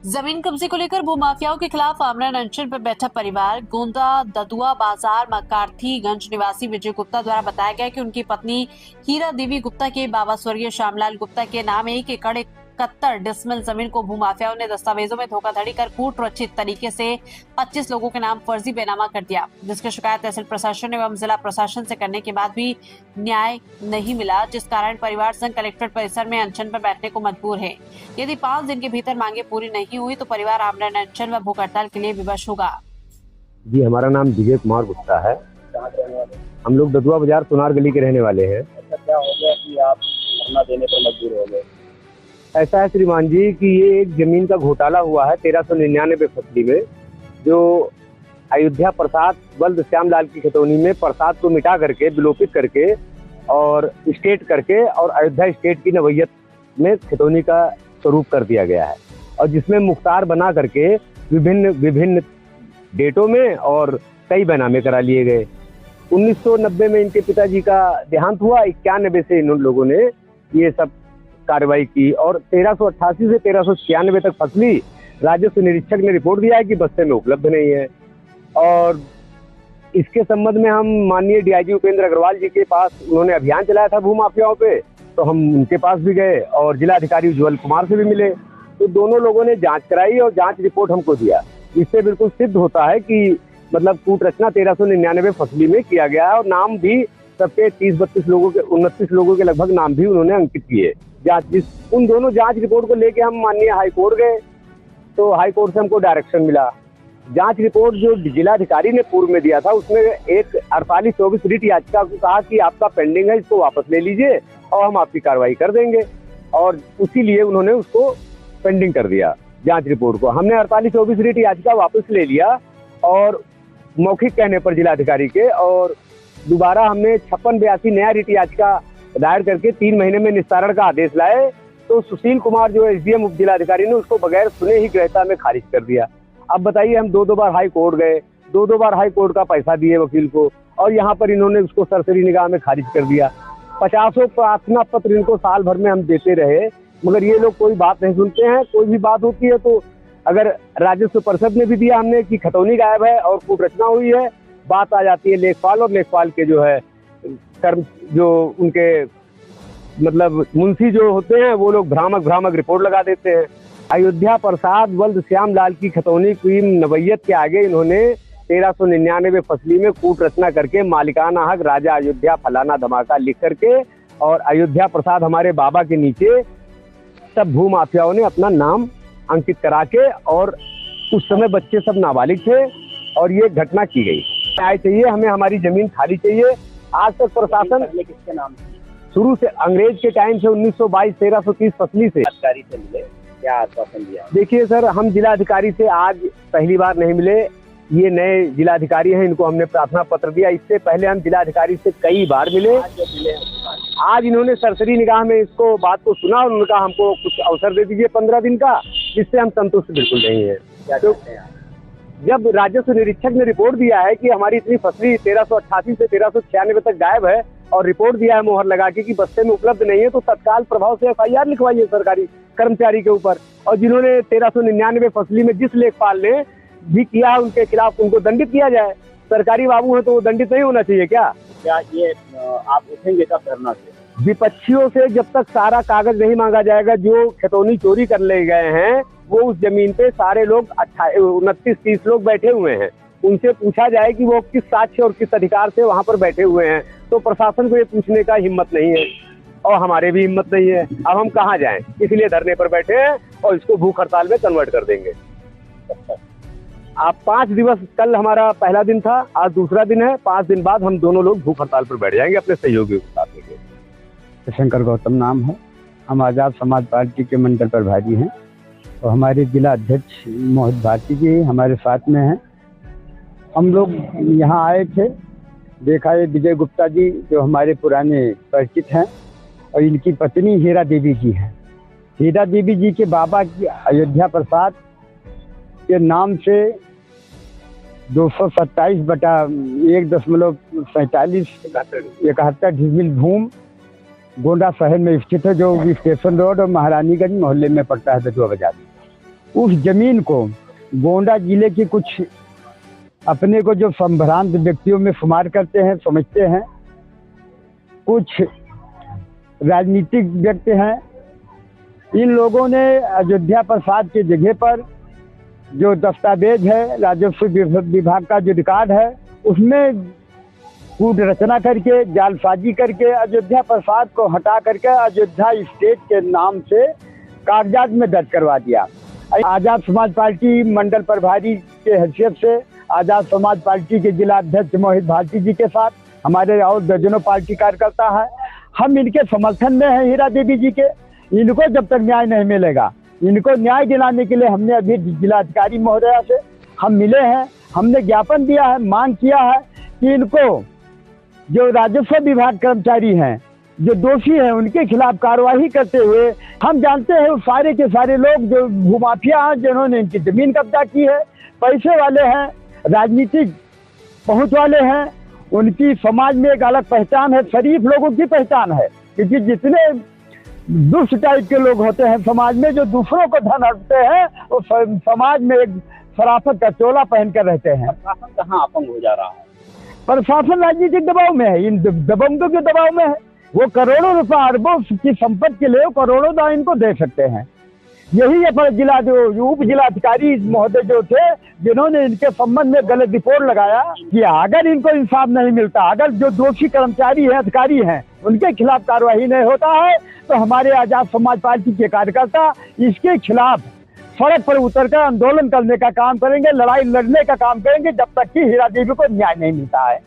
जमीन कब्जे को लेकर भूमाफियाओं के खिलाफ आमरण अनशन पर बैठा परिवार गोंदा ददुआ बाजार मकार्थीगंज निवासी विजय गुप्ता द्वारा बताया गया कि उनकी पत्नी हीरा देवी गुप्ता के बाबा स्वर्गीय श्यामलाल गुप्ता के नाम 1 एकड़ 71 डिसमिल जमीन को भूमाफियाओं ने दस्तावेजों में धोखाधड़ी कर कूटरचित तरीके से 25 लोगों के नाम फर्जी बेनामा कर दिया, जिसकी शिकायत तहसील प्रशासन एवं जिला प्रशासन से करने के बाद भी न्याय नहीं मिला, जिस कारण परिवार संघ कलेक्ट्रेट परिसर में अनशन पर बैठने को मजबूर है। यदि 5 दिन के भीतर मांगे पूरी नहीं हुई तो परिवार आमरण अनशन व भूख हड़ताल के लिए विवश होगा। जी, हमारा नाम विजय कुमार गुप्ता है। हम लोग ददुआ बाजार सोनार गली के रहने वाले हैं। ऐसा क्या हो गया कि आप धरना देने पर मजबूर हो गए? ऐसा है श्रीमान जी कि ये एक जमीन का घोटाला हुआ है 1399 फसली में, जो अयोध्या प्रसाद बल्द श्यामलाल की खतौनी में प्रसाद को मिटा करके विलोपित करके और स्टेट करके और अयोध्या स्टेट की नवैयत में खतौनी का स्वरूप कर दिया गया है, और जिसमें मुख्तार बना करके विभिन्न डेटों में और कई बैनामे करा लिए गए। 1990 में इनके पिताजी का देहांत हुआ। 91 से इन लोगों ने ये सब कार्रवाई की और 1388 से 1396 तक फसली राजस्व निरीक्षक ने रिपोर्ट दिया है कि बस्ते में उपलब्ध नहीं है। और इसके संबंध में हम माननीय डीआईजी उपेंद्र अग्रवाल जी के पास, उन्होंने अभियान चलाया था भूमाफियाओं पे, तो हम उनके पास भी गए और जिलाधिकारी उज्ज्वल कुमार से भी मिले। तो दोनों लोगों ने जांच कराई और जांच रिपोर्ट हमको दिया। इससे बिल्कुल सिद्ध होता है कि मतलब कूट रचना 1399 फसली में किया गया है और नाम भी सबके 30-32 लोगों के 29 लोगों के लगभग नाम भी उन्होंने अंकित किए। उन दोनों जांच रिपोर्ट को लेके हम माननीय हाईकोर्ट गए, तो हाईकोर्ट से हमको डायरेक्शन मिला। जांच रिपोर्ट जो जिलाधिकारी ने पूर्व में दिया था उसमें एक 4824 रिट याचिका को कहा कि आपका पेंडिंग है, इसको वापस ले लीजिए और हम आपकी कार्रवाई कर देंगे, और उसी लिए उन्होंने उसको पेंडिंग कर दिया जांच रिपोर्ट को। हमने 4824 रिट याचिका वापस ले लिया और मौखिक कहने पर जिलाधिकारी के, और दोबारा हमने 5682 नया रिट याचिका दायर करके 3 महीने में निस्तारण का आदेश लाए। तो सुशील कुमार जो एसडीएम उप जिलाधिकारी ने उसको बगैर सुने ही गृहता में खारिज कर दिया। अब बताइए, हम 2 बार हाई कोर्ट गए, 2 बार हाई कोर्ट का पैसा दिए वकील को, और यहाँ पर इन्होंने उसको सरसरी निगाह में खारिज कर दिया। 50 प्रार्थना पत्र इनको साल भर में हम देते रहे, मगर ये लोग कोई बात नहीं सुनते हैं। कोई भी बात होती है तो अगर राजस्व परिषद ने भी दिया हमने कि खतौनी गायब है और कूट रचना हुई है, बात आ जाती है लेखपाल, और लेखपाल के जो है कर्म जो उनके मतलब मुंशी जो होते हैं वो लोग भ्रामक रिपोर्ट लगा देते हैं। अयोध्या प्रसाद बल्द श्यामलाल की खतौनी की नवैयत के आगे इन्होंने 1399 फसली में कूट रचना करके मालिकाना हक राजा अयोध्या फलाना धमाका लिख करके और अयोध्या प्रसाद हमारे बाबा के नीचे सब भूमाफियाओं ने अपना नाम अंकित करा के, और उस समय बच्चे सब नाबालिग थे और ये घटना की गई। न्याय चाहिए हमें, हमारी जमीन खाली चाहिए। आज तक प्रशासन किसके नाम शुरू से अंग्रेज के टाइम से 1922 1330 फसली से अधिकारी से मिले, क्या आश्वासन दिया? देखिए सर, हम जिलाधिकारी से आज पहली बार नहीं मिले। ये नए जिलाधिकारी हैं, इनको हमने प्रार्थना पत्र दिया। इससे पहले हम जिलाधिकारी से कई बार मिले। आज इन्होंने सरसरी निगाह में इसको बात को सुना और उनका हमको कुछ अवसर दे दीजिए 15 दिन का, जिससे हम संतुष्ट बिल्कुल नहीं है। तो जब राजस्व निरीक्षक ने रिपोर्ट दिया है कि हमारी इतनी फसली 1388 से 1396 तक गायब है, और रिपोर्ट दिया है मोहर लगा के कि बस्ते में उपलब्ध नहीं है, तो तत्काल प्रभाव से एफआईआर लिखवाइए सरकारी कर्मचारी के ऊपर। और जिन्होंने 1399 फसली में जिस लेखपाल ने भी किया है उनके खिलाफ उनको दंडित किया जाए। सरकारी बाबू है तो वो दंडित नहीं होना चाहिए क्या? क्या ये आप उठेंगे कब धरना से? विपक्षियों से जब तक सारा कागज नहीं मांगा जाएगा, जो खतौनी चोरी कर ले गए हैं वो उस जमीन पे सारे लोग 29-30 लोग बैठे हुए हैं, उनसे पूछा जाए कि वो किस साक्ष्य और किस अधिकार से वहां पर बैठे हुए हैं, तो प्रशासन को ये पूछने का हिम्मत नहीं है और हमारे भी हिम्मत नहीं है। अब हम कहाँ जाएं? इसलिए धरने पर बैठे हैं और इसको भूख हड़ताल में कन्वर्ट कर देंगे। आप 5 दिवस, कल हमारा पहला दिन था, आज दूसरा दिन है। 5 दिन बाद हम दोनों लोग भूख हड़ताल पर बैठ जाएंगे अपने सहयोगियों के साथ लेके। शंकर गौतम नाम है, हम आजाद समाज पार्टी के मंडल प्रभारी हैं और हमारे जिला अध्यक्ष मोहित भारती जी हमारे साथ में हैं। हम लोग यहाँ आए थे, देखा ये विजय गुप्ता जी जो हमारे पुराने परिचित हैं और इनकी पत्नी हीरा देवी जी हैं। हीरा देवी जी के बाबा की अयोध्या प्रसाद के नाम से 227/1.4771 डिसमिल भूमि गोंडा शहर में स्थित है, जो स्टेशन रोड और महारानीगंज मोहल्ले में पड़ता है ददुआ बाजार। उस जमीन को गोंडा जिले की कुछ अपने को जो संभ्रांत व्यक्तियों में शुमार करते हैं, समझते हैं, कुछ राजनीतिक व्यक्ति हैं, इन लोगों ने अयोध्या प्रसाद की जगह पर जो दस्तावेज है, राजस्व विभाग का जो रिकॉर्ड है, उसमें कूट रचना करके, जालसाजी करके अयोध्या प्रसाद को हटा करके अयोध्या स्टेट के नाम से कागजात में दर्ज करवा दिया। आजाद समाज पार्टी मंडल प्रभारी के हैसियत से आजाद समाज पार्टी के जिला अध्यक्ष मोहित भारती जी के साथ हमारे और दर्जनों पार्टी कार्यकर्ता है, हम इनके समर्थन में हैं हीरा देवी जी के। इनको जब तक न्याय नहीं मिलेगा, इनको न्याय दिलाने के लिए हमने अभी जिलाधिकारी महोदया से हम मिले हैं, हमने ज्ञापन दिया है, मांग किया है कि इनको जो राजस्व विभाग कर्मचारी हैं, जो दोषी हैं, उनके खिलाफ कार्रवाई करते हुए, हम जानते हैं वो सारे के सारे लोग जो भूमाफिया हैं, जिन्होंने इनकी जमीन कब्जा की है, पैसे वाले हैं, राजनीतिक पहुंच वाले हैं, उनकी समाज में एक अलग पहचान है, शरीफ लोगों की पहचान है। क्योंकि जितने दुष्ट टाइप के लोग होते हैं समाज में, जो दूसरों को धन हटते हैं, वो समाज में एक शराफत का चोला पहनकर रहते हैं। प्रशासन कहाँ अपंग हो जा रहा है? प्रशासन राजनीतिक दबाव में है, इन दबंगों के दबाव में है। वो करोड़ों रुपए अरबों की संपत्ति के लिए करोड़ों दाम इनको दे सकते हैं। यही अपर जिला जो उप जिलाधिकारी महोदय जो थे, जिन्होंने इनके संबंध में गलत रिपोर्ट लगाया कि अगर इनको इंसाफ नहीं मिलता, अगर जो दोषी कर्मचारी हैं, अधिकारी हैं, उनके खिलाफ कार्रवाई नहीं होता है, तो हमारे आजाद समाज पार्टी के कार्यकर्ता इसके खिलाफ सड़क पर उतरकर आंदोलन करने का काम करेंगे, लड़ाई लड़ने का काम करेंगे, जब तक कि हीरा देवी को न्याय नहीं मिलता है।